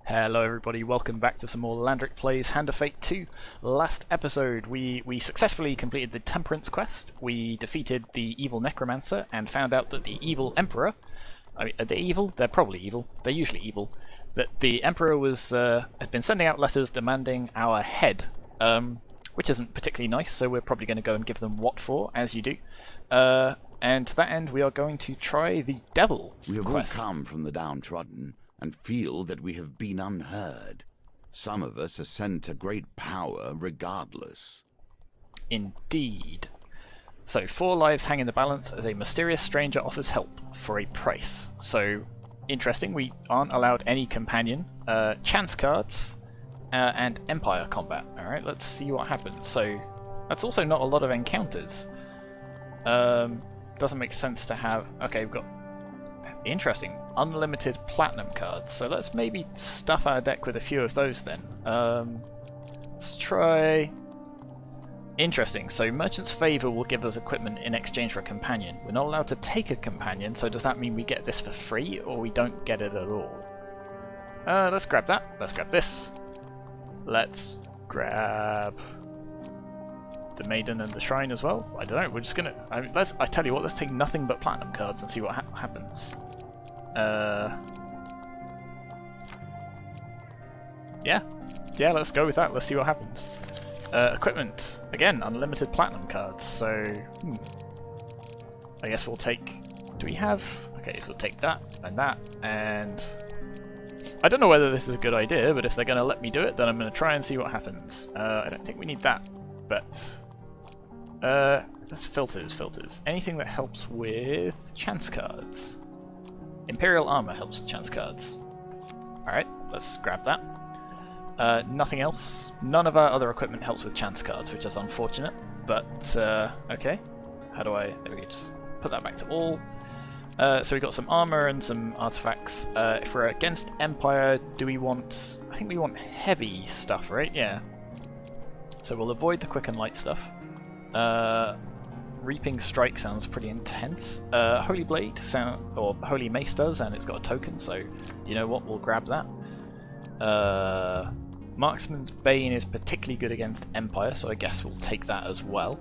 Hello everybody, welcome back to some more Landric Plays Hand of Fate 2. Last episode we successfully completed the Temperance quest, we defeated the evil Necromancer and found out that the evil Emperor, are they evil? They're probably evil, they're usually evil, that the Emperor had been sending out letters demanding our head, which isn't particularly nice, so we're probably going to go and give them what for, as you do. And to that end we are going to try the Devil We have quest. all come from the downtrodden, and feel that we have been unheard. Some of us ascend to great power regardless. Indeed. So 4 lives hang in the balance as a mysterious stranger offers help for a price. So interesting, we aren't allowed any companion, chance cards, and empire combat. Alright, let's see what happens. So that's also not a lot of encounters. Doesn't make sense to have... Okay, we've got... Interesting. Unlimited platinum cards. So let's maybe stuff our deck with a few of those then. Let's try... Interesting. So Merchant's Favour will give us equipment in exchange for a companion. We're not allowed to take a companion, so does that mean we get this for free, or we don't get it at all? Let's grab that. Let's grab this. Let's grab... the Maiden and the Shrine as well. I don't know, we're just gonna... I tell you what, let's take nothing but platinum cards and see what happens. Yeah, let's go with that. Let's see what happens. Equipment. Again, unlimited platinum cards, so... I guess we'll take... Do we have... Okay, so we'll take that, and... I don't know whether this is a good idea, but if they're going to let me do it, then I'm going to try and see what happens. I don't think we need that, but... That's filters. Anything that helps with chance cards. Imperial Armor helps with chance cards. Alright, let's grab that. Nothing else. None of our other equipment helps with chance cards, which is unfortunate, but okay. How do I... There we go, just put that back to all. So we've got some armor and some artifacts. If we're against Empire, do we want... I think we want heavy stuff, right? Yeah. So we'll avoid the quick and light stuff. Reaping Strike sounds pretty intense. Holy Blade or Holy Mace does, and it's got a token, so you know what, we'll grab that. Marksman's Bane is particularly good against Empire, so I guess we'll take that as well.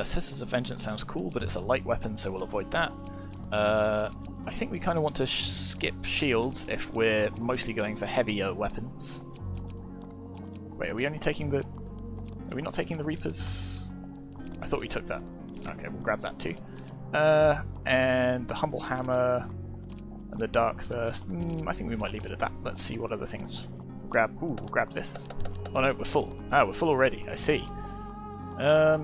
Sisters of Vengeance sounds cool, but it's a light weapon, so we'll avoid that. I think we kind of want to skip shields if we're mostly going for heavier weapons. Wait, are we only taking the... Are we not taking the Reapers? I thought we took that. Okay, we'll grab that too. And the Humble Hammer and the Dark Thirst. I think we might leave it at that. Let's see what other things we'll grab. Ooh, we'll grab this. Oh no, we're full. Ah, we're full already. I see. That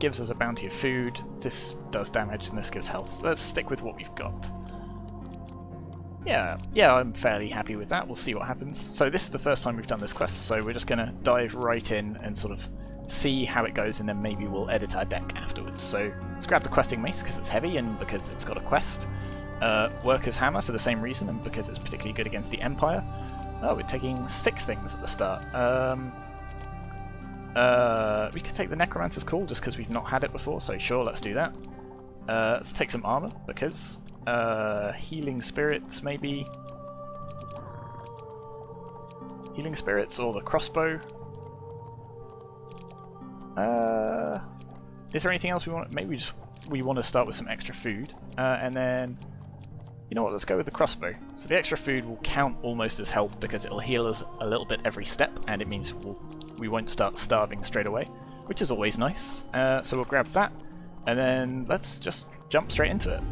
gives us a bounty of food. This does damage and this gives health. Let's stick with what we've got. Yeah, I'm fairly happy with that. We'll see what happens. So this is the first time we've done this quest, so we're just going to dive right in and sort of see how it goes, and then maybe we'll edit our deck afterwards. So let's grab the Questing Mace because it's heavy and because it's got a quest. Worker's Hammer for the same reason and because it's particularly good against the Empire. Oh, we're taking 6 things at the start. We could take the Necromancer's Call just because we've not had it before, so sure, let's do that. Let's take some armor because... Healing Spirits, maybe? Healing Spirits or the crossbow? Is there anything else we want? Maybe we want to start with some extra food, and then... You know what, let's go with the crossbow. So the extra food will count almost as health because it'll heal us a little bit every step, and it means we won't start starving straight away, which is always nice. So we'll grab that, and then let's just jump straight into it.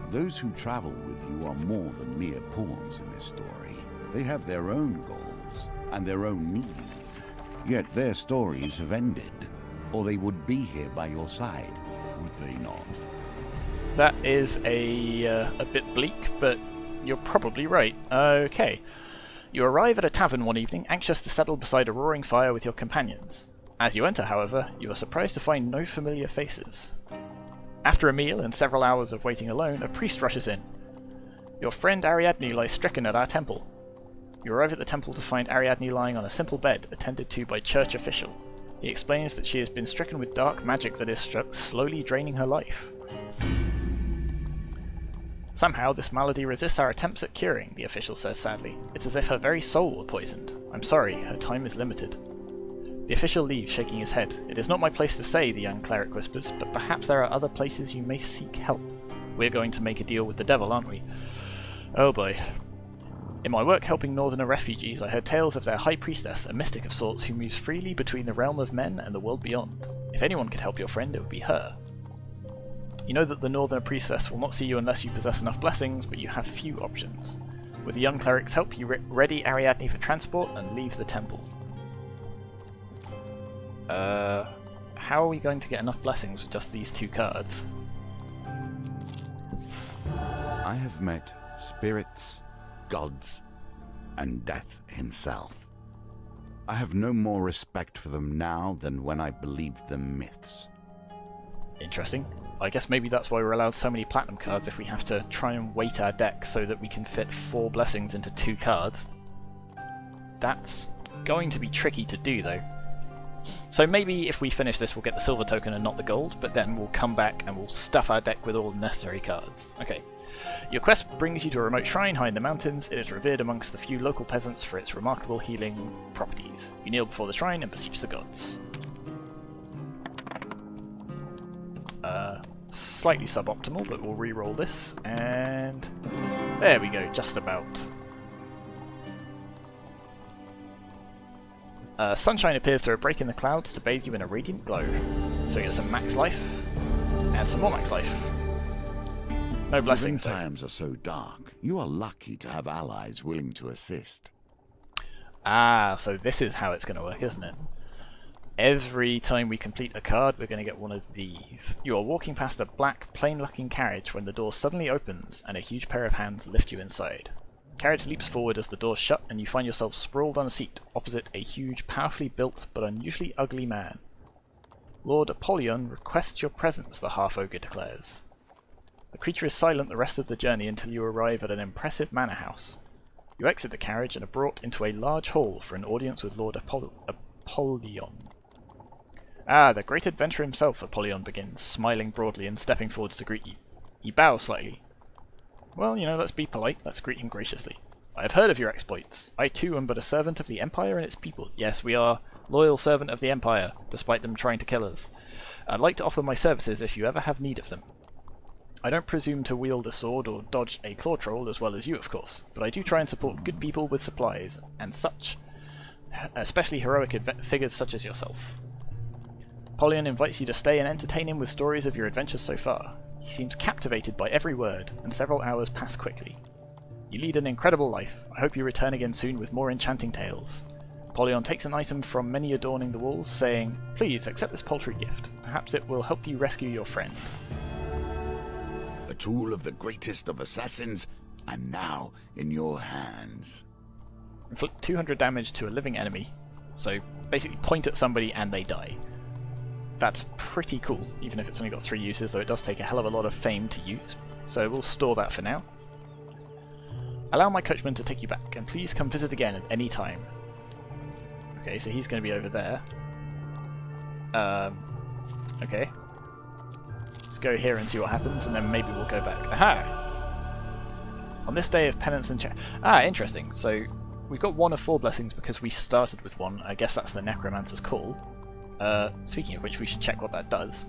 Those who travel with you are more than mere pawns in this story. They have their own goals and their own needs. Yet their stories have ended, or they would be here by your side, would they not? That is a bit bleak, but you're probably right. Okay. You arrive at a tavern one evening, anxious to settle beside a roaring fire with your companions. As you enter, however, you are surprised to find no familiar faces. After a meal and several hours of waiting alone, a priest rushes in. Your friend Ariadne lies stricken at our temple. You arrive at the temple to find Ariadne lying on a simple bed, attended to by church official. He explains that she has been stricken with dark magic that is slowly draining her life. Somehow, this malady resists our attempts at curing, the official says sadly. It's as if her very soul were poisoned. I'm sorry, her time is limited. The official leaves, shaking his head. It is not my place to say, the young cleric whispers, but perhaps there are other places you may seek help. We're going to make a deal with the devil, aren't we? Oh boy. In my work helping northerner refugees, I heard tales of their high priestess, a mystic of sorts who moves freely between the realm of men and the world beyond. If anyone could help your friend, it would be her. You know that the northerner priestess will not see you unless you possess enough blessings, but you have few options. With the young cleric's help, you ready Ariadne for transport and leave the temple. How are we going to get enough blessings with just these 2 cards? I have met spirits, gods, and death himself. I have no more respect for them now than when I believed them myths. Interesting. I guess maybe that's why we're allowed so many platinum cards, if we have to try and weight our deck so that we can fit 4 blessings into 2 cards. That's going to be tricky to do though. So maybe if we finish this we'll get the silver token and not the gold, but then we'll come back and we'll stuff our deck with all the necessary cards. Okay. Your quest brings you to a remote shrine high in the mountains. It is revered amongst the few local peasants for its remarkable healing properties. You kneel before the shrine and beseech the gods. Slightly suboptimal, but we'll re-roll this, and there we go, just about. Sunshine appears through a break in the clouds to bathe you in a radiant glow. So you get some max life, and some more max life. No blessings. When times are so dark, you are lucky to have allies willing to assist. Ah, so this is how it's going to work, isn't it? Every time we complete a card, we're going to get one of these. You are walking past a black, plain-looking carriage when the door suddenly opens and a huge pair of hands lift you inside. The carriage leaps forward as the doors shut and you find yourself sprawled on a seat opposite a huge, powerfully built but unusually ugly man. Lord Apollyon requests your presence, the half-ogre declares. The creature is silent the rest of the journey until you arrive at an impressive manor house. You exit the carriage and are brought into a large hall for an audience with Lord Apollyon. Ah, the great adventurer himself, Apollyon begins, smiling broadly and stepping forwards to greet you. He bows slightly. Well, you know, let's be polite, let's greet him graciously. I have heard of your exploits. I too am but a servant of the Empire and its people. Yes, we are loyal servant of the Empire, despite them trying to kill us. I'd like to offer my services if you ever have need of them. I don't presume to wield a sword or dodge a claw troll as well as you, of course, but I do try and support good people with supplies, and such, especially heroic figures such as yourself. Apollyon invites you to stay and entertain him with stories of your adventures so far. He seems captivated by every word, and several hours pass quickly. You lead an incredible life. I hope you return again soon with more enchanting tales. Apollyon takes an item from many adorning the walls, saying, "Please accept this paltry gift. Perhaps it will help you rescue your friend." A tool of the greatest of assassins, and now in your hands. Inflict 200 damage to a living enemy. So basically point at somebody and they die. That's pretty cool, even if it's only got 3 uses, though it does take a hell of a lot of fame to use. So we'll store that for now. Allow my coachman to take you back, and please come visit again at any time. Okay, so he's going to be over there. Okay. Let's go here and see what happens, and then maybe we'll go back. Aha! On this day of penance and interesting. So we've got 1 of 4 blessings because we started with 1. I guess that's the Necromancer's Call. Speaking of which, we should check what that does.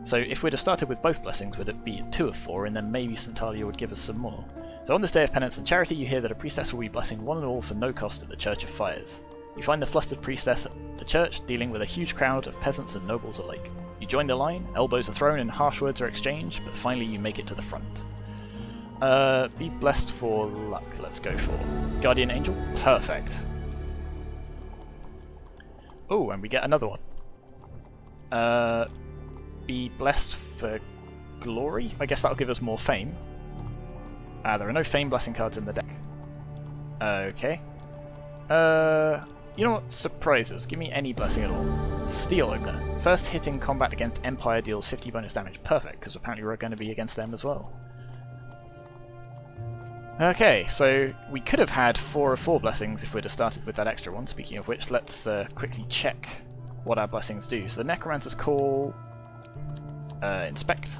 So if we'd have started with both blessings, would it be 2 of 4, and then maybe Santalia would give us some more. So on this day of penance and charity, you hear that a priestess will be blessing one and all for no cost at the Church of Fires. You find the flustered priestess at the church, dealing with a huge crowd of peasants and nobles alike. You join the line, elbows are thrown and harsh words are exchanged, but finally you make it to the front. Be blessed for luck, let's go for Guardian Angel. Perfect. Oh, and we get another one. Be blessed for glory? I guess that'll give us more fame. There are no fame blessing cards in the deck. Okay. You know what? Surprises. Give me any blessing at all. Steel Opener. First hit in combat against Empire deals 50 bonus damage. Perfect, because apparently we're going to be against them as well. Okay, so we could have had 4 of 4 blessings if we'd have started with that extra one. Speaking of which, let's quickly check what our blessings do. So the Necromancer's Call, Inspect.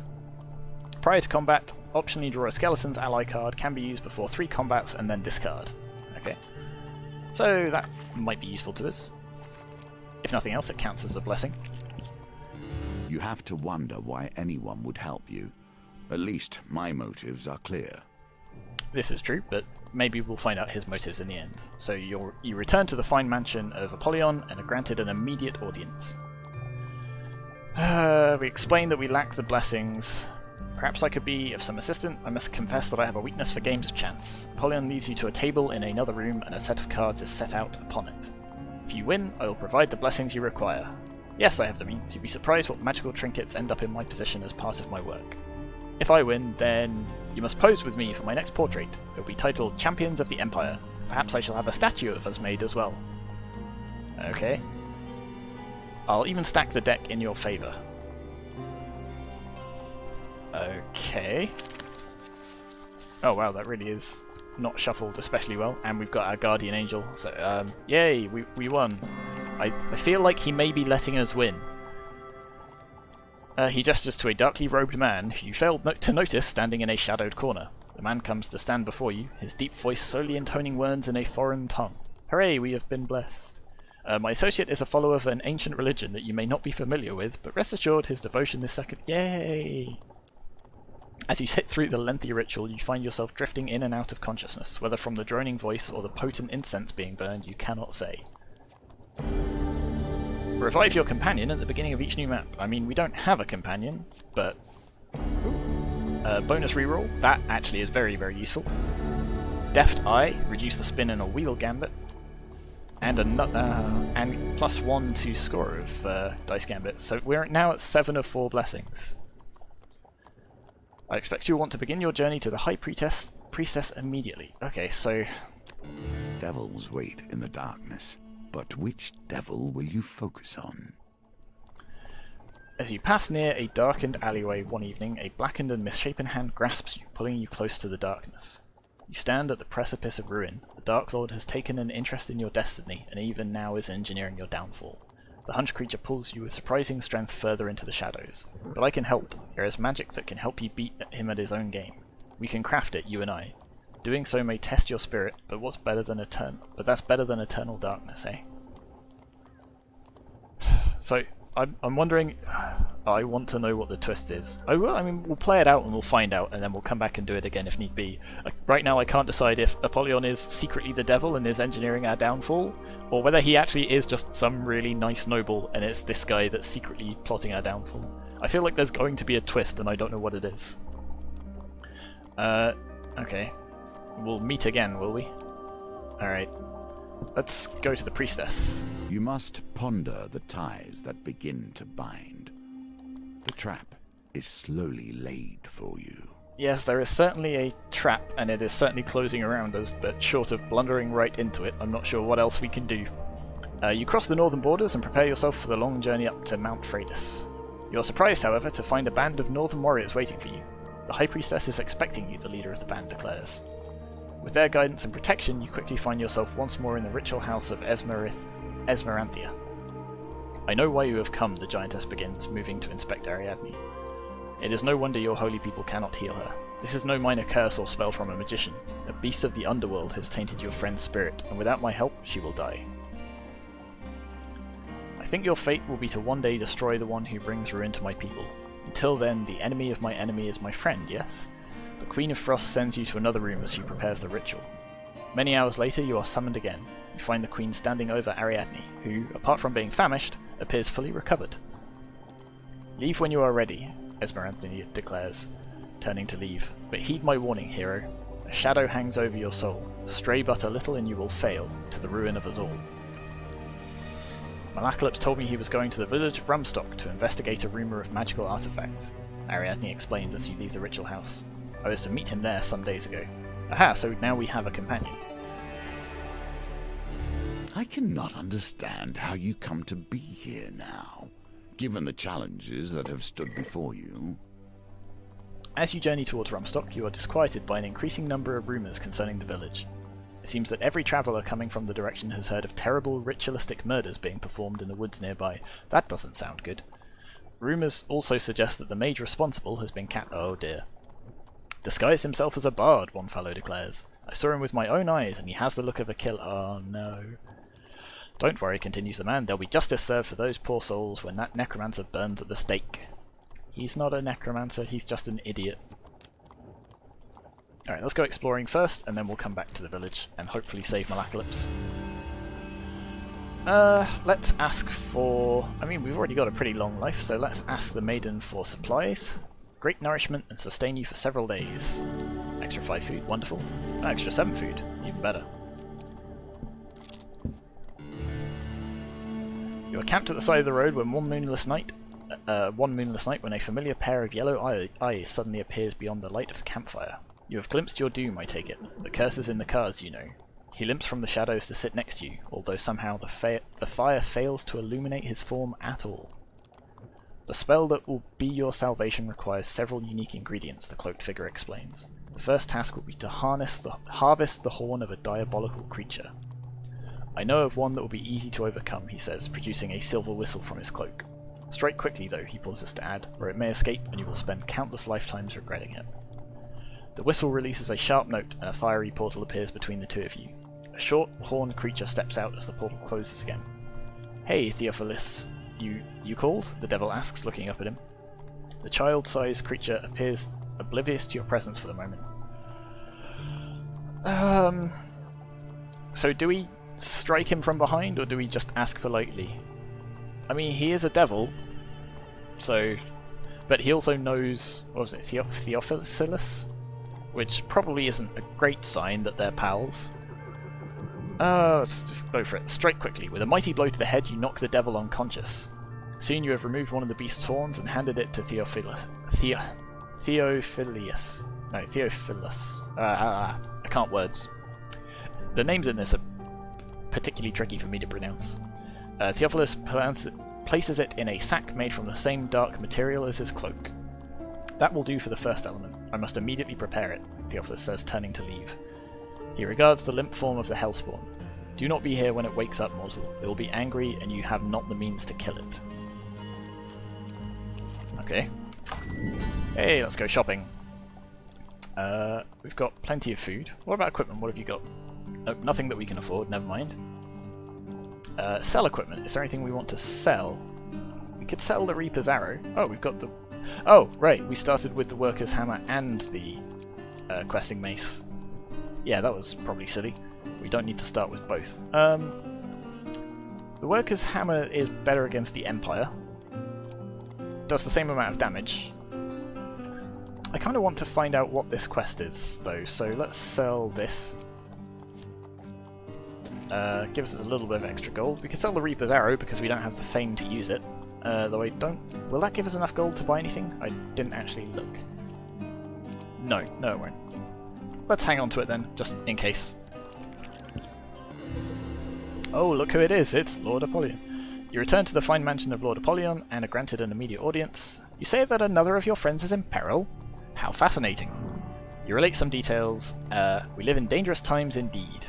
Prior to combat, optionally draw a Skeleton's ally card, can be used before 3 combats and then discard. Okay. So that might be useful to us. If nothing else, it counts as a blessing. You have to wonder why anyone would help you. At least my motives are clear. This is true, but maybe we'll find out his motives in the end. So you return to the fine mansion of Apollyon and are granted an immediate audience. We explain that we lack the blessings. Perhaps I could be of some assistance. I must confess that I have a weakness for games of chance. Apollyon leads you to a table in another room and a set of cards is set out upon it. If you win, I will provide the blessings you require. Yes, I have the means. You'd be surprised what magical trinkets end up in my possession as part of my work. If I win, then you must pose with me for my next portrait. It will be titled Champions of the Empire. Perhaps I shall have a statue of us made as well. Okay. I'll even stack the deck in your favour. Okay. Oh wow, that really is not shuffled especially well, and we've got our Guardian Angel, so yay, we won. I feel like he may be letting us win. He gestures to a darkly robed man who you failed to notice standing in a shadowed corner. The man comes to stand before you, his deep voice slowly intoning words in a foreign tongue. Hooray, we have been blessed. My associate is a follower of an ancient religion that you may not be familiar with, but rest assured his devotion is second. Yay! As you sit through the lengthy ritual, you find yourself drifting in and out of consciousness, whether from the droning voice or the potent incense being burned, you cannot say. Revive your companion at the beginning of each new map. I mean, we don't have a companion, but... bonus reroll, that actually is very, very useful. Deft Eye, reduce the spin in a wheel gambit. And and +1 to score of dice gambit. So we're now at 7 of 4 blessings. I expect you'll want to begin your journey to the High Priestess immediately. Okay, so... Devils wait in the darkness, but which devil will you focus on? As you pass near a darkened alleyway one evening, a blackened and misshapen hand grasps you, pulling you close to the darkness. You stand at the precipice of ruin. The Dark Lord has taken an interest in your destiny, and even now is engineering your downfall. The hunched creature pulls you with surprising strength further into the shadows. But I can help. There is magic that can help you beat him at his own game. We can craft it, you and I. Doing so may test your spirit, but that's better than eternal darkness, eh? So, I'm wondering... I want to know what the twist is. I mean, we'll play it out and we'll find out, and then we'll come back and do it again if need be. Right now I can't decide if Apollyon is secretly the devil and is engineering our downfall, or whether he actually is just some really nice noble and it's this guy that's secretly plotting our downfall. I feel like there's going to be a twist and I don't know what it is. Okay. We'll meet again, will we? Alright. Let's go to the priestess. You must ponder the ties that begin to bind. The trap is slowly laid for you. Yes, there is certainly a trap, and it is certainly closing around us, but short of blundering right into it, I'm not sure what else we can do. You cross the northern borders and prepare yourself for the long journey up to Mount Freydis. You are surprised, however, to find a band of northern warriors waiting for you. The High Priestess is expecting you, the leader of the band declares. With their guidance and protection, you quickly find yourself once more in the ritual house of Esmeranthia. I know why you have come, the giantess begins, moving to inspect Ariadne. It is no wonder your holy people cannot heal her. This is no minor curse or spell from a magician. A beast of the underworld has tainted your friend's spirit, and without my help, she will die. I think your fate will be to one day destroy the one who brings ruin to my people. Until then, the enemy of my enemy is my friend, yes? The Queen of Frost sends you to another room as she prepares the ritual. Many hours later, you are summoned again. You find the Queen standing over Ariadne, who, apart from being famished, appears fully recovered. Leave when you are ready, Esmeralda declares, turning to leave. But heed my warning, hero. A shadow hangs over your soul. Stray but a little and you will fail, to the ruin of us all. Malacalypse told me he was going to the village of Rumstock to investigate a rumour of magical artifacts. Ariadne explains as you leave the ritual house. I was to meet him there some days ago. Aha, so now we have a companion. I cannot understand how you come to be here now, given the challenges that have stood before you. As you journey towards Rumstock, you are disquieted by an increasing number of rumours concerning the village. It seems that every traveller coming from the direction has heard of terrible ritualistic murders being performed in the woods nearby. That doesn't sound good. Rumours also suggest that the mage responsible has been oh dear. Disguised himself as a bard, one fellow declares. I saw him with my own eyes, and he has the look of a killer. Oh no. Don't worry, continues the man. There'll be justice served for those poor souls when that necromancer burns at the stake. He's not a necromancer, he's just an idiot. Alright, let's go exploring first, and then we'll come back to the village, and hopefully save Malacalypse. Let's ask for... I mean, we've already got a pretty long life, so let's ask the maiden for supplies. Great nourishment and sustain you for several days. Extra 5 food, wonderful. Extra 7 food, even better. You are camped at the side of the road when one moonless night when a familiar pair of yellow eyes suddenly appears beyond the light of the campfire. You have glimpsed your doom, I take it. The curse is in the cards, you know. He limps from the shadows to sit next to you, although somehow the fire fails to illuminate his form at all. The spell that will be your salvation requires several unique ingredients, the cloaked figure explains. The first task will be to harvest the horn of a diabolical creature. I know of one that will be easy to overcome, he says, producing a silver whistle from his cloak. Strike quickly, though, he pauses to add, or it may escape and you will spend countless lifetimes regretting it. The whistle releases a sharp note and a fiery portal appears between the two of you. A short, horned creature steps out as the portal closes again. Hey, Theophilus, you called? The devil asks, looking up at him. The child-sized creature appears oblivious to your presence for the moment. So do we strike him from behind, or do we just ask politely? I mean, he is a devil, so... But he also knows... What was it? Theophilus? Which probably isn't a great sign that they're pals. Let's just go for it. Strike quickly. With a mighty blow to the head, you knock the devil unconscious. Soon you have removed one of the beast's horns and handed it to Theophilus. I can't words. The names in this are particularly tricky for me to pronounce. Theophilus places it in a sack made from the same dark material as his cloak. That will do for the first element. I must immediately prepare it, Theophilus says, turning to leave. He regards the limp form of the Hellspawn. Do not be here when it wakes up, mortal. It will be angry, and you have not the means to kill it. Okay. Hey, let's go shopping. We've got plenty of food. What about equipment? What have you got? Oh, nothing that we can afford, never mind. Sell equipment. Is there anything we want to sell? We could sell the Reaper's Arrow. Oh, we've got the... Oh, right, we started with the Worker's Hammer and the questing mace. Yeah, that was probably silly. We don't need to start with both. The Worker's Hammer is better against the Empire. Does the same amount of damage. I kind of want to find out what this quest is, though, so let's sell this. Gives us a little bit of extra gold. We can sell the Reaper's Arrow because we don't have the fame to use it. Though I don't... Will that give us enough gold to buy anything? I didn't actually look. No, it won't. Let's hang on to it then, just in case. Oh, look who it is! It's Lord Apollyon. You return to the fine mansion of Lord Apollyon and are granted an immediate audience. You say that another of your friends is in peril? How fascinating. You relate some details. We live in dangerous times indeed.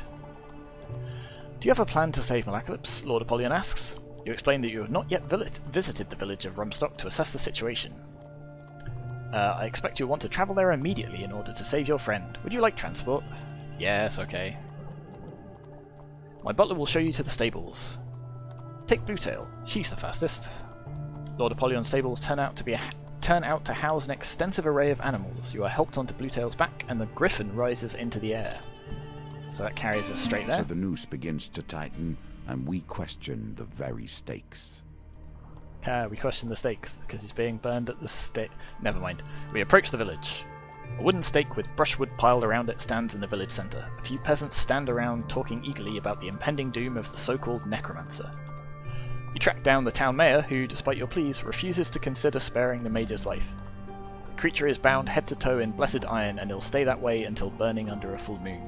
Do you have a plan to save Malacalypse? Lord Apollyon asks. You explain that you have not yet visited the village of Rumstock to assess the situation. I expect you'll want to travel there immediately in order to save your friend. Would you like transport? Yes, okay. My butler will show you to the stables. Take Bluetail. She's the fastest. Lord Apollyon's stables turn out to house an extensive array of animals. You are helped onto Bluetail's back, and the griffin rises into the air. So that carries us straight there. So the noose begins to tighten, and we question the very stakes. We question the stakes, because he's being burned at the stake. Never mind. We approach the village. A wooden stake with brushwood piled around it stands in the village centre. A few peasants stand around talking eagerly about the impending doom of the so-called necromancer. You track down the town mayor, who, despite your pleas, refuses to consider sparing the mage's life. The creature is bound head to toe in blessed iron, and he'll stay that way until burning under a full moon.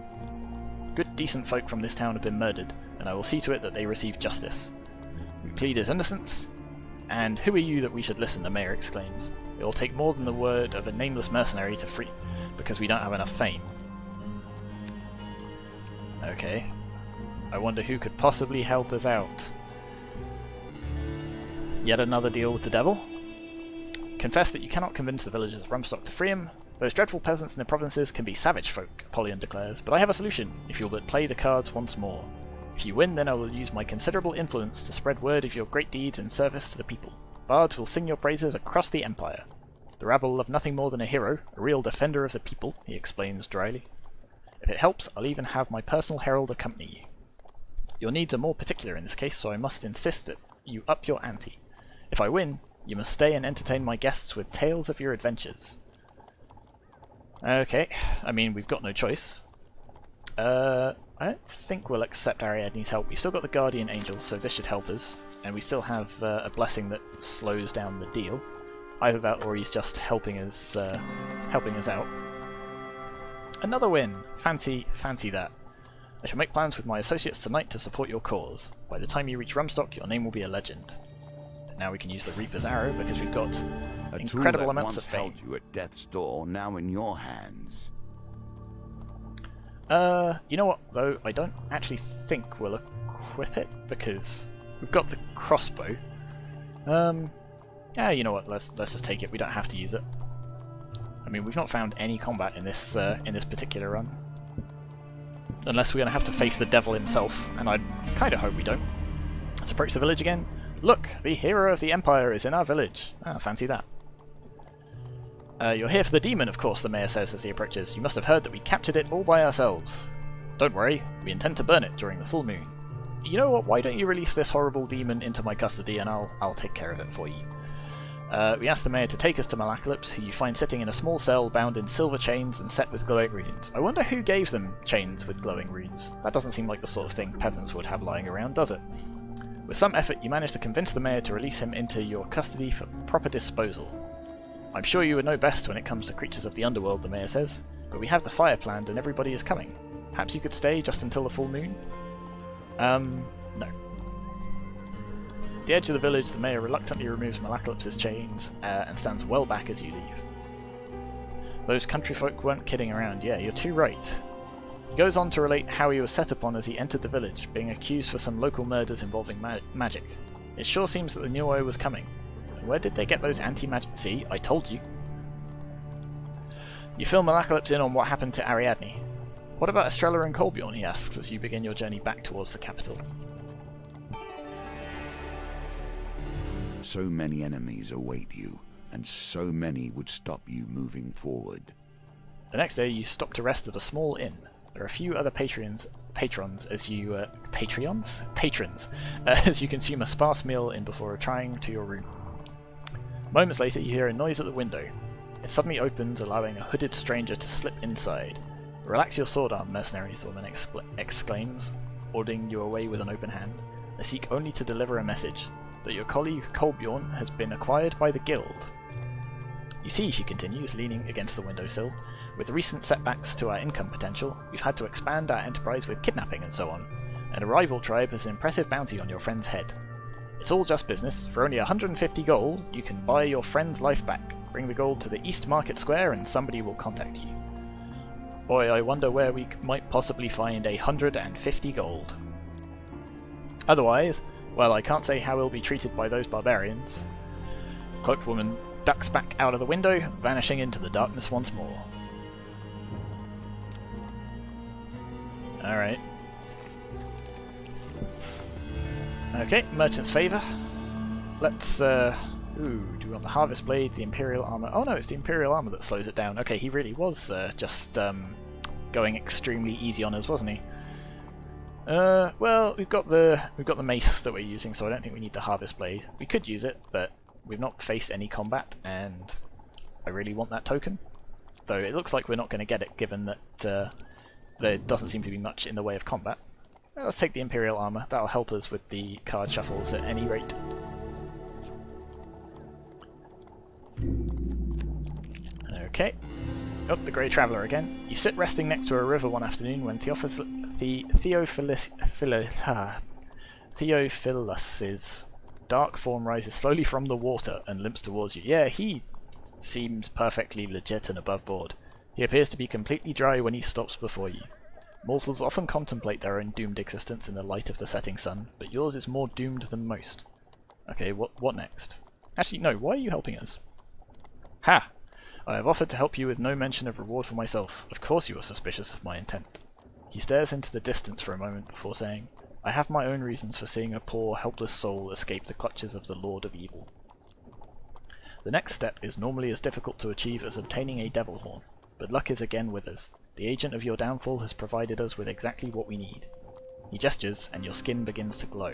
Good, decent folk from this town have been murdered, and I will see to it that they receive justice. We plead his innocence, and who are you that we should listen, the mayor exclaims. It will take more than the word of a nameless mercenary to free, because we don't have enough fame. Okay. I wonder who could possibly help us out. Yet another deal with the devil? confess that you cannot convince the villagers of Rumstock to free him. Those dreadful peasants in the provinces can be savage folk, Apollyon declares, but I have a solution, if you'll but play the cards once more. If you win, then I will use my considerable influence to spread word of your great deeds in service to the people. Bards will sing your praises across the Empire. The rabble love nothing more than a hero, a real defender of the people, he explains dryly. If it helps, I'll even have my personal herald accompany you. Your needs are more particular in this case, so I must insist that you up your ante. If I win, you must stay and entertain my guests with tales of your adventures. Okay, I mean, we've got no choice. I don't think we'll accept Ariadne's help. We've still got the Guardian Angel, so this should help us. And we still have a blessing that slows down the deal. Either that or he's just helping us out. Another win! Fancy that. I shall make plans with my associates tonight to support your cause. By the time you reach Rumstock, your name will be a legend. Now we can use the Reaper's Arrow because we've got incredible amounts of fame. Held you at death's door, now in your hands. You know what though? I don't actually think we'll equip it because we've got the crossbow. Yeah, you know what? Let's just take it. We don't have to use it. I mean, we've not found any combat in this particular run, unless we're going to have to face the devil himself, and I kind of hope we don't. Let's approach the village again. Look, the hero of the Empire is in our village. Ah, fancy that. You're here for the demon, of course, the mayor says as he approaches. You must have heard that we captured it all by ourselves. Don't worry, we intend to burn it during the full moon. You know what, why don't you release this horrible demon into my custody and I'll take care of it for you. We asked the mayor to take us to Malacalypse, who you find sitting in a small cell bound in silver chains and set with glowing runes. I wonder who gave them chains with glowing runes. That doesn't seem like the sort of thing peasants would have lying around, does it? With some effort, you managed to convince the mayor to release him into your custody for proper disposal. I'm sure you would know best when it comes to creatures of the underworld, the mayor says, but we have the fire planned and everybody is coming. Perhaps you could stay just until the full moon? No. At the edge of the village, the mayor reluctantly removes Malacalypse's chains and stands well back as you leave. Those country folk weren't kidding around. Yeah, you're too right. He goes on to relate how he was set upon as he entered the village, being accused for some local murders involving magic. It sure seems that the Nuo was coming. And where did they get those anti-magic? See, I told you. You fill Malacalypse in on what happened to Ariadne. What about Estrella and Colbjorn, he asks as you begin your journey back towards the capital. So many enemies await you, and so many would stop you moving forward. The next day you stop to rest at a small inn. There are a few other patrons as you as you consume a sparse meal in before retiring to your room. Moments later you hear a noise at the window. It suddenly opens, allowing a hooded stranger to slip inside. Relax your sword arm, mercenaries, the woman exclaims, ordering you away with an open hand. I seek only to deliver a message, that your colleague Colbjorn has been acquired by the guild. You see, she continues, leaning against the windowsill, with recent setbacks to our income potential, we've had to expand our enterprise with kidnapping and so on, and a rival tribe has an impressive bounty on your friend's head. It's all just business. For only 150 gold, you can buy your friend's life back. Bring the gold to the East Market Square and somebody will contact you. Boy, I wonder where we might possibly find 150 gold. Otherwise, well, I can't say how we'll be treated by those barbarians. Cloaked woman ducks back out of the window, vanishing into the darkness once more. Alright. Okay, Merchant's Favour. Let's, do we want the Harvest Blade, the Imperial Armour? Oh no, it's the Imperial Armour that slows it down. Okay, he really was just going extremely easy on us, wasn't he? Well, we've got the mace that we're using, so I don't think we need the Harvest Blade. We could use it, but we've not faced any combat, and I really want that token. Though it looks like we're not going to get it, given that there doesn't seem to be much in the way of combat. Let's take the Imperial Armour. That'll help us with the card shuffles at any rate. Okay. Oh, the Grey Traveller again. You sit resting next to a river one afternoon when Theophilus' dark form rises slowly from the water and limps towards you. Yeah, he seems perfectly legit and above board. He appears to be completely dry when he stops before you. Mortals often contemplate their own doomed existence in the light of the setting sun, but yours is more doomed than most. Okay, what next? Actually, no, why are you helping us? Ha! I have offered to help you with no mention of reward for myself. Of course you are suspicious of my intent. He stares into the distance for a moment before saying, I have my own reasons for seeing a poor, helpless soul escape the clutches of the Lord of Evil. The next step is normally as difficult to achieve as obtaining a devil horn, but luck is again with us. The agent of your downfall has provided us with exactly what we need. He gestures, and your skin begins to glow.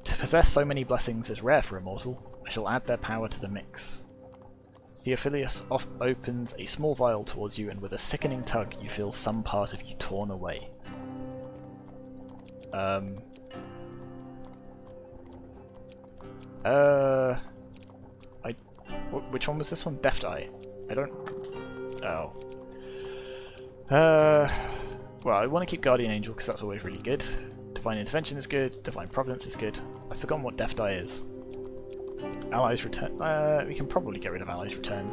To possess so many blessings is rare for a mortal. I shall add their power to the mix. Theophilus opens a small vial towards you, and with a sickening tug, you feel some part of you torn away. Which one was this one? Deft Eye. I don't... Oh. Well, I want to keep Guardian Angel because that's always really good. Divine Intervention is good. Divine Providence is good. I've forgotten what Deft Eye is. Allies Return. We can probably get rid of Allies Return.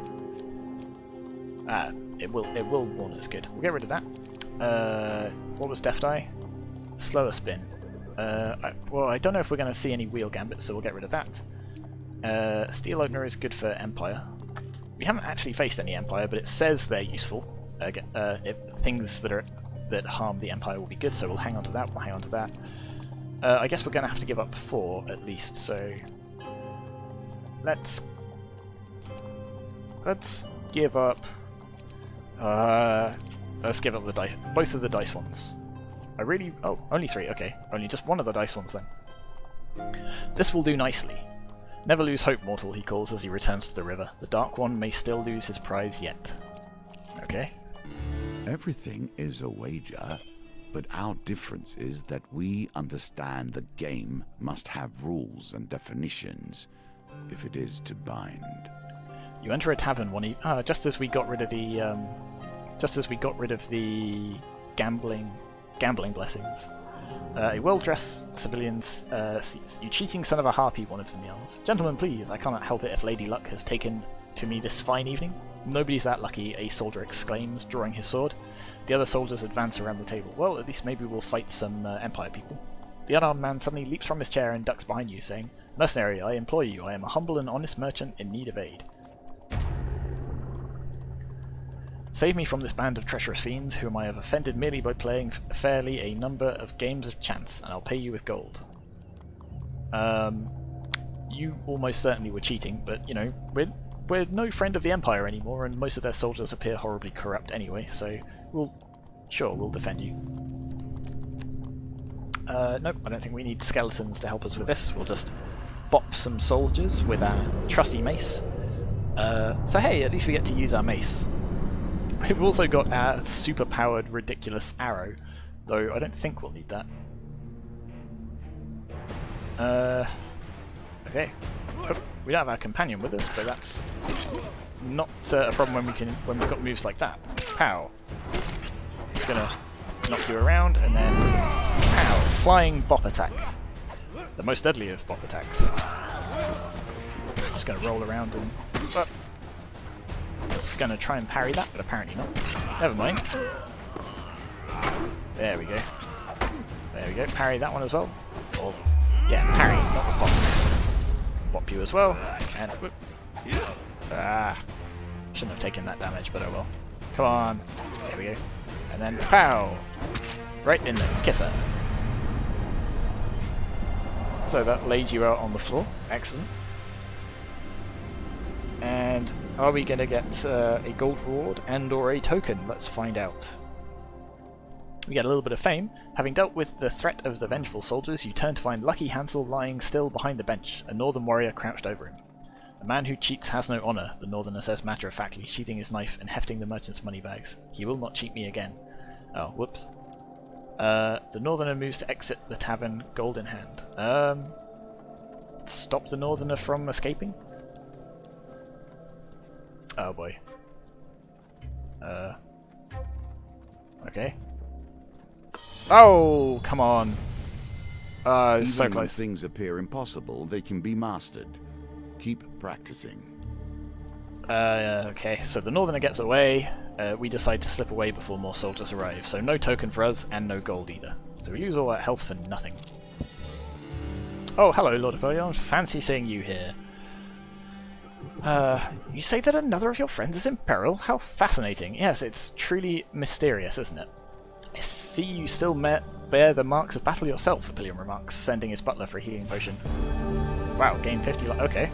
It will warn us good. We'll get rid of that. What was Deft Eye? Slower Spin. Well, I don't know if we're going to see any Wheel Gambit, so we'll get rid of that. Steel Opener is good for Empire. We haven't actually faced any Empire, but it says they're useful. Things that harm the Empire will be good, so we'll hang on to that. We'll hang on to that. I guess we're going to have to give up 4 at least, so let's give up. Let's give up the dice, both of the dice ones. Oh, only 3. Okay, only just one of the dice ones then. This will do nicely. Never lose hope, mortal, he calls as he returns to the river. The Dark One may still lose his prize yet. Okay. Everything is a wager, but our difference is that we understand the game must have rules and definitions if it is to bind. You enter a tavern one just as we got rid of the gambling blessings. A well-dressed civilian sees you cheating son of a harpy, one of them yells. Gentlemen, please, I cannot help it if Lady Luck has taken to me this fine evening. Nobody's that lucky, a soldier exclaims, drawing his sword. The other soldiers advance around the table. Well, at least maybe we'll fight some Empire people. The unarmed man suddenly leaps from his chair and ducks behind you, saying, Mercenary, I implore you, I am a humble and honest merchant in need of aid. Save me from this band of treacherous fiends, whom I have offended merely by playing fairly a number of games of chance, and I'll pay you with gold. You almost certainly were cheating, but, you know, we're no friend of the Empire anymore, and most of their soldiers appear horribly corrupt anyway, so we'll defend you. Nope, I don't think we need skeletons to help us with this. We'll just bop some soldiers with our trusty mace. So hey, at least we get to use our mace. We've also got our super-powered, ridiculous arrow, though I don't think we'll need that. Okay. Oh, we don't have our companion with us, but that's not a problem when we've got moves like that. Pow. Just gonna knock you around, and then pow, flying bop attack. The most deadly of bop attacks. Just gonna roll around and just gonna try and parry that, but apparently not. Never mind. There we go. There we go. Parry that one as well. Or yeah, parry, not the boss. Bop you as well, and whoop. Shouldn't have taken that damage, but oh well. Come on. There we go. And then pow! Right in the kisser. So that lays you out on the floor. Excellent. And are we going to get a gold reward and or a token? Let's find out. We get a little bit of fame. Having dealt with the threat of the vengeful soldiers, you turn to find Lucky Hansel lying still behind the bench, a northern warrior crouched over him. A man who cheats has no honour, the northerner says matter-of-factly, sheathing his knife and hefting the merchant's money bags. He will not cheat me again. Oh, whoops. The northerner moves to exit the tavern, gold in hand. Stop the northerner from escaping? Oh boy. Okay. Oh, come on. It's so close. When things appear impossible, they can be mastered. Keep practicing. Okay, so the northerner gets away. We decide to slip away before more soldiers arrive. So no token for us, and no gold either. So we lose all that health for nothing. Oh, hello, Lord of Orion. Fancy seeing you here. You say that another of your friends is in peril? How fascinating. Yes, it's truly mysterious, isn't it? I see you still bear the marks of battle yourself, Apillion remarks, sending his butler for a healing potion. Wow, gain 50 life. Okay.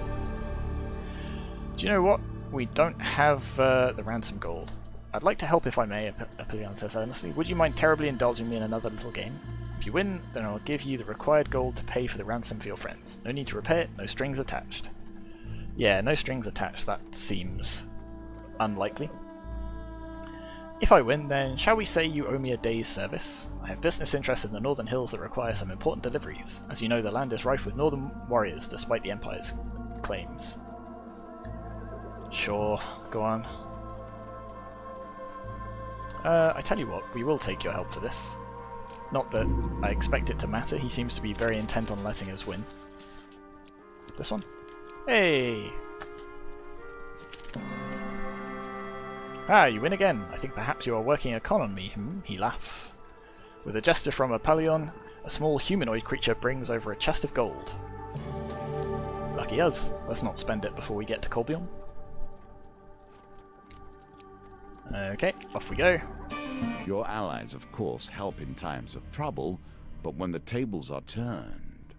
Do you know what? We don't have the ransom gold. I'd like to help if I may, Apillion says earnestly. Would you mind terribly indulging me in another little game? If you win, then I'll give you the required gold to pay for the ransom for your friends. No need to repay it, no strings attached. Yeah, no strings attached. That seems unlikely. If I win, then shall we say you owe me a day's service? I have business interests in the northern hills that require some important deliveries. As you know, the land is rife with northern warriors, despite the Empire's claims. Sure, go on. I tell you what, we will take your help for this. Not that I expect it to matter, he seems to be very intent on letting us win. This one? Hey! Ah, you win again. I think perhaps you are working a con on me. He laughs. With a gesture from Apillion, a small humanoid creature brings over a chest of gold. Lucky us. Let's not spend it before we get to Colbion. Okay, off we go. Your allies, of course, help in times of trouble, but when the tables are turned...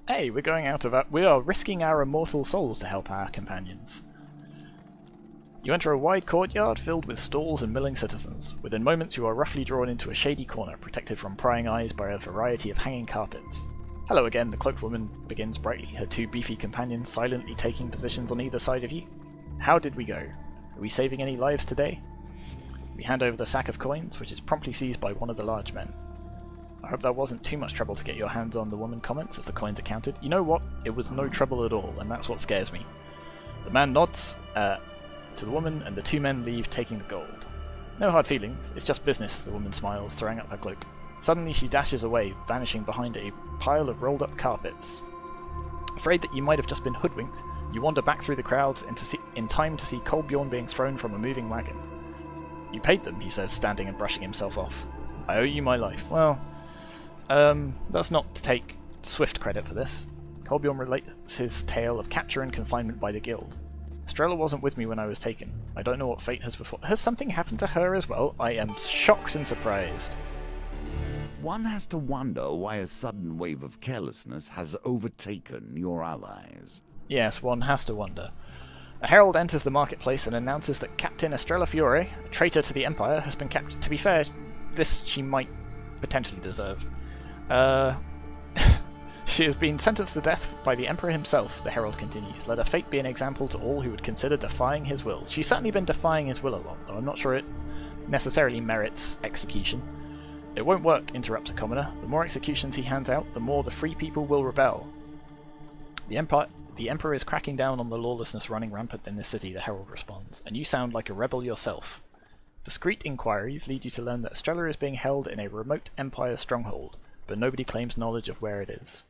Hey, we're going out of we are risking our immortal souls to help our companions. You enter a wide courtyard filled with stalls and milling citizens. Within moments you are roughly drawn into a shady corner, protected from prying eyes by a variety of hanging carpets. Hello again, the cloaked woman begins brightly, her two beefy companions silently taking positions on either side of you. How did we go? Are we saving any lives today? We hand over the sack of coins, which is promptly seized by one of the large men. I hope that wasn't too much trouble to get your hands on, the woman comments as the coins are counted. You know what? It was no trouble at all, and that's what scares me. The man nods to the woman, and the two men leave, taking the gold. No hard feelings, it's just business, the woman smiles, throwing up her cloak. Suddenly she dashes away, vanishing behind a pile of rolled up carpets. Afraid that you might have just been hoodwinked, you wander back through the crowds in time to see Colbjorn being thrown from a moving wagon. You paid them, he says, standing and brushing himself off. I owe you my life. Well, that's not to take swift credit for this. Colbjorn relates his tale of capture and confinement by the guild. Estrella wasn't with me when I was taken. I don't know what fate has before. Has something happened to her as well? I am shocked and surprised. One has to wonder why a sudden wave of carelessness has overtaken your allies. Yes, one has to wonder. A herald enters the marketplace and announces that Captain Estrella Fiore, a traitor to the Empire, has been captured. To be fair, this she might potentially deserve. She has been sentenced to death by the Emperor himself, the herald continues. Let her fate be an example to all who would consider defying his will. She's certainly been defying his will a lot, though I'm not sure it necessarily merits execution. It won't work, interrupts a commoner. The more executions he hands out, the more the free people will rebel. The Emperor is cracking down on the lawlessness running rampant in this city, the herald responds, and you sound like a rebel yourself. Discreet inquiries lead you to learn that Estrella is being held in a remote Empire stronghold, but nobody claims knowledge of where it is.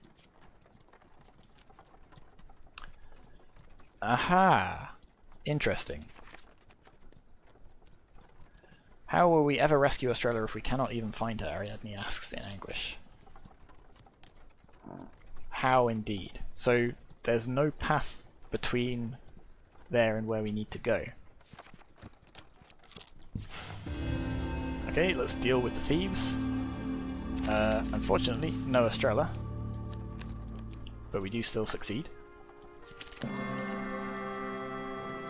Aha! Interesting. How will we ever rescue Estrella if we cannot even find her? Ariadne asks in anguish. How indeed. So there's no path between there and where we need to go. Okay, let's deal with the thieves. Unfortunately, no Estrella. But we do still succeed.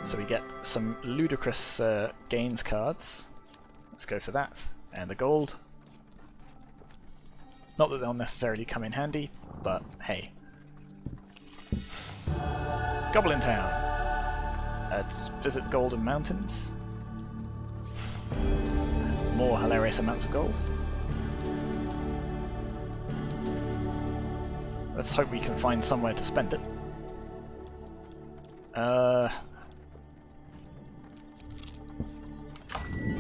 So we get some ludicrous gains cards. Let's go for that. And the gold. Not that they'll necessarily come in handy, but hey. Goblin Town. Let's visit the Golden Mountains. More hilarious amounts of gold. Let's hope we can find somewhere to spend it.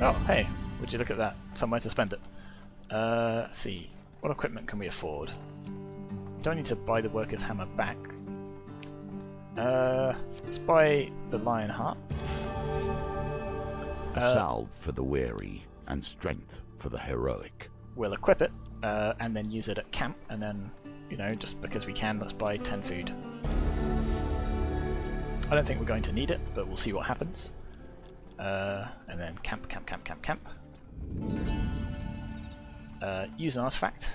Oh, hey, would you look at that? Somewhere to spend it. Let's see. What equipment can we afford? Don't need to buy the worker's hammer back. Let's buy the lion heart. A salve for the weary, and strength for the heroic. We'll equip it, and then use it at camp, and then, you know, just because we can, let's buy 10 food. I don't think we're going to need it, but we'll see what happens. And then camp. Use an artifact.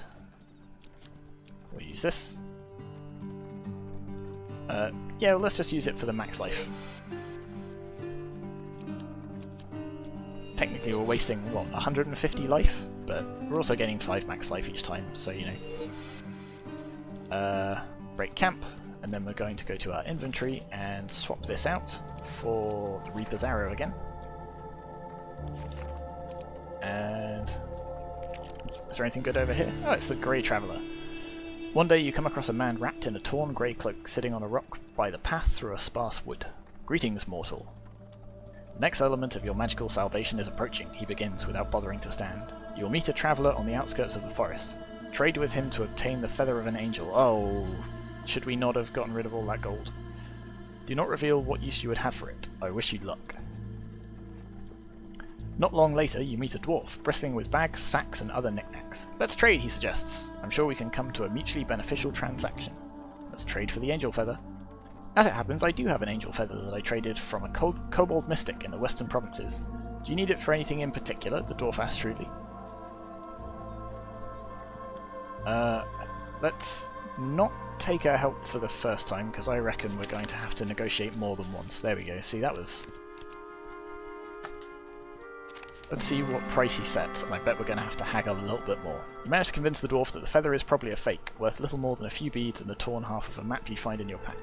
We'll use this. Yeah, well, let's just use it for the max life. Technically we're wasting, what, 150 life? But we're also getting 5 max life each time, so you know. Break camp, and then we're going to go to our inventory and swap this out for the Reaper's Arrow again. And is there anything good over here? Oh, it's the Grey Traveller. One day you come across a man wrapped in a torn grey cloak sitting on a rock by the path through a sparse wood. Greetings, mortal. The next element of your magical salvation is approaching, he begins without bothering to stand. You'll meet a traveller on the outskirts of the forest. Trade with him to obtain the feather of an angel. Oh, should we not have gotten rid of all that gold? Do not reveal what use you would have for it. I wish you luck. Not long later, you meet a dwarf, bristling with bags, sacks, and other knickknacks. Let's trade, he suggests. I'm sure we can come to a mutually beneficial transaction. Let's trade for the angel feather. As it happens, I do have an angel feather that I traded from a kobold mystic in the western provinces. Do you need it for anything in particular? The dwarf asked shrewdly. Let's not take our help for the first time, because I reckon we're going to have to negotiate more than once. There we go. See, that was... Let's see what price he sets, and I bet we're going to have to haggle a little bit more. You managed to convince the dwarf that the feather is probably a fake, worth little more than a few beads and the torn half of a map you find in your pack.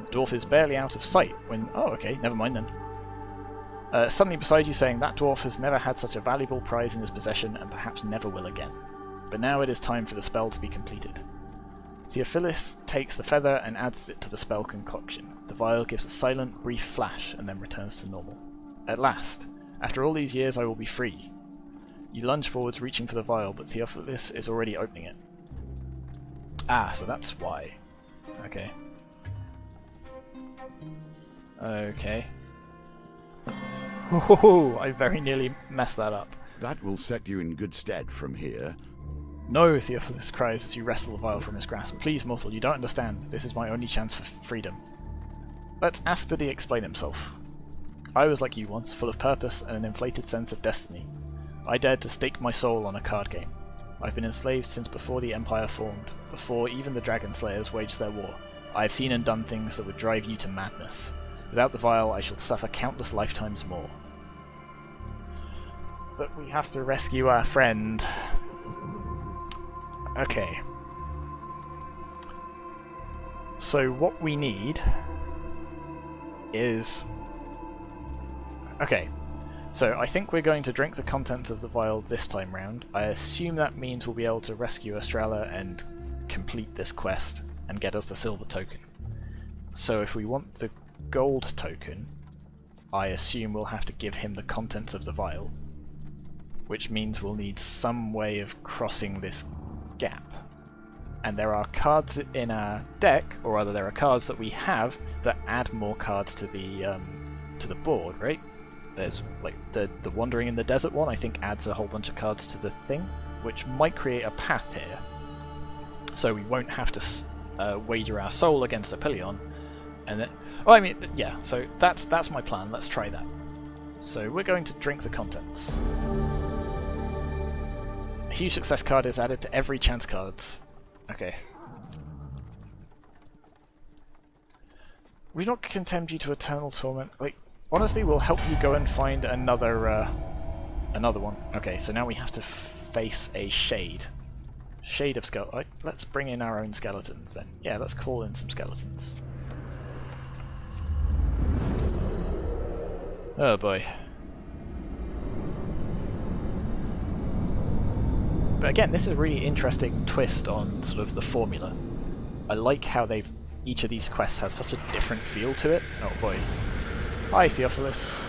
The dwarf is barely out of sight when... Oh, okay, never mind then. Suddenly beside you saying that dwarf has never had such a valuable prize in his possession and perhaps never will again. But now it is time for the spell to be completed. Theophilus takes the feather and adds it to the spell concoction. The vial gives a silent, brief flash and then returns to normal. At last, after all these years I will be free. You lunge forwards reaching for the vial, but Theophilus is already opening it. Ah, so that's why. Okay. Okay. Oh, I very nearly messed that up. That will set you in good stead from here. No, Theophilus cries as you wrestle the vial from his grasp. Please, mortal, you don't understand. This is my only chance for freedom. Let's ask Diddy explain himself. I was like you once, full of purpose and an inflated sense of destiny. I dared to stake my soul on a card game. I've been enslaved since before the Empire formed, before even the Dragon Slayers waged their war. I have seen and done things that would drive you to madness. Without the vial, I shall suffer countless lifetimes more. But we have to rescue our friend. Okay. So what we need is... Okay. So I think we're going to drink the contents of the vial this time round. I assume that means we'll be able to rescue Estrella and complete this quest and get us the silver token. So if we want the gold token, I assume we'll have to give him the contents of the vial, which means we'll need some way of crossing this gap. And there are cards in our deck, or rather there are cards that we have that add more cards to the board, right? There's like the Wandering in the Desert one, I think adds a whole bunch of cards to the thing, which might create a path here. So we won't have to wager our soul against a Pillion. And then, oh, I mean, yeah, so that's my plan. Let's try that. So we're going to drink the contents. A huge success card is added to every chance cards. Okay. We not contemn you to eternal torment. Like, honestly, we'll help you go and find another one. Okay, so now we have to face a shade. Shade of skeleton. Let's bring in our own skeletons then. Yeah, let's call in some skeletons. Oh boy. But again, this is a really interesting twist on sort of the formula. I like how each of these quests has such a different feel to it. Oh boy. Hi, Theophilus.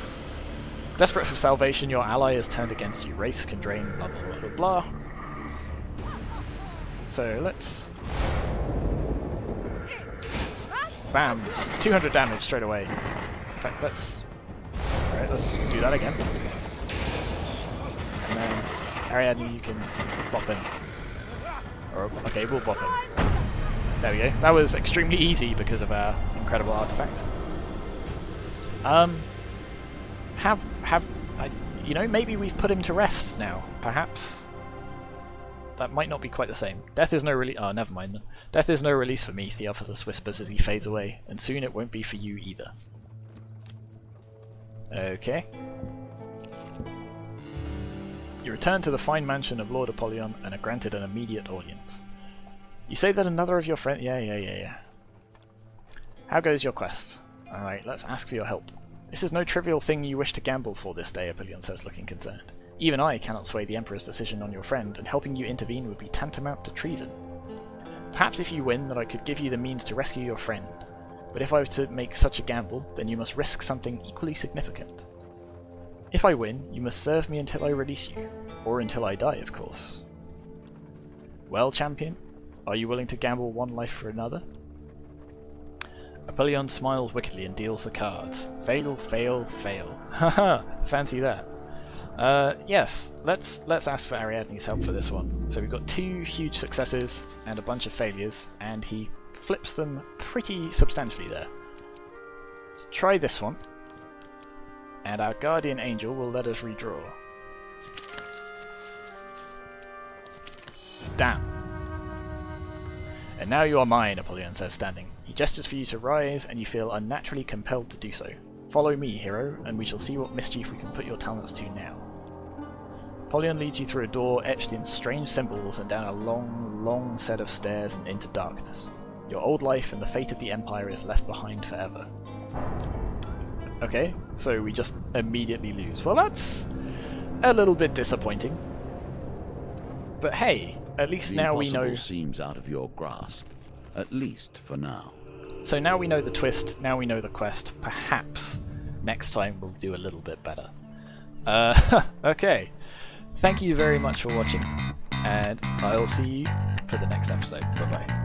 Desperate for salvation, your ally is turned against you. Race can drain, blah blah blah blah blah. So let's... Bam! Just 200 damage straight away. In fact, let's do that again. And then, Ariadne, you can bop in. Or, okay, we'll bop in. There we go. That was extremely easy because of our incredible artifact. You know, maybe we've put him to rest now, perhaps. That might not be quite the same. Death is no release. Oh, never mind then. Death is no release for me, Theophilus whispers as he fades away, and soon it won't be for you either. Okay. You return to the fine mansion of Lord Apollyon and are granted an immediate audience. You say that another of your friends... Yeah. How goes your quest? Alright, let's ask for your help. This is no trivial thing you wish to gamble for this day, Apollyon says, looking concerned. Even I cannot sway the Emperor's decision on your friend, and helping you intervene would be tantamount to treason. Perhaps if you win, that I could give you the means to rescue your friend. But if I were to make such a gamble, then you must risk something equally significant. If I win, you must serve me until I release you. Or until I die, of course. Well, champion, are you willing to gamble one life for another? Apollyon smiles wickedly and deals the cards. Fail, fail, fail. Haha, fancy that. Yes, let's ask for Ariadne's help for this one. So we've got 2 huge successes and a bunch of failures, and he flips them pretty substantially there. Let's try this one, and our guardian angel will let us redraw. Damn. And now you are mine, Apollyon says, standing. He gestures for you to rise, and you feel unnaturally compelled to do so. Follow me, hero, and we shall see what mischief we can put your talents to now. Apollyon leads you through a door etched in strange symbols and down a long, long set of stairs and into darkness. Your old life and the fate of the Empire is left behind forever. Okay, so we just immediately lose. Well, that's a little bit disappointing. But hey, at least now we know... The impossible seems out of your grasp, at least for now. So now we know the twist, now we know the quest. Perhaps next time we'll do a little bit better. Okay. Thank you very much for watching, and I'll see you for the next episode. Bye-bye.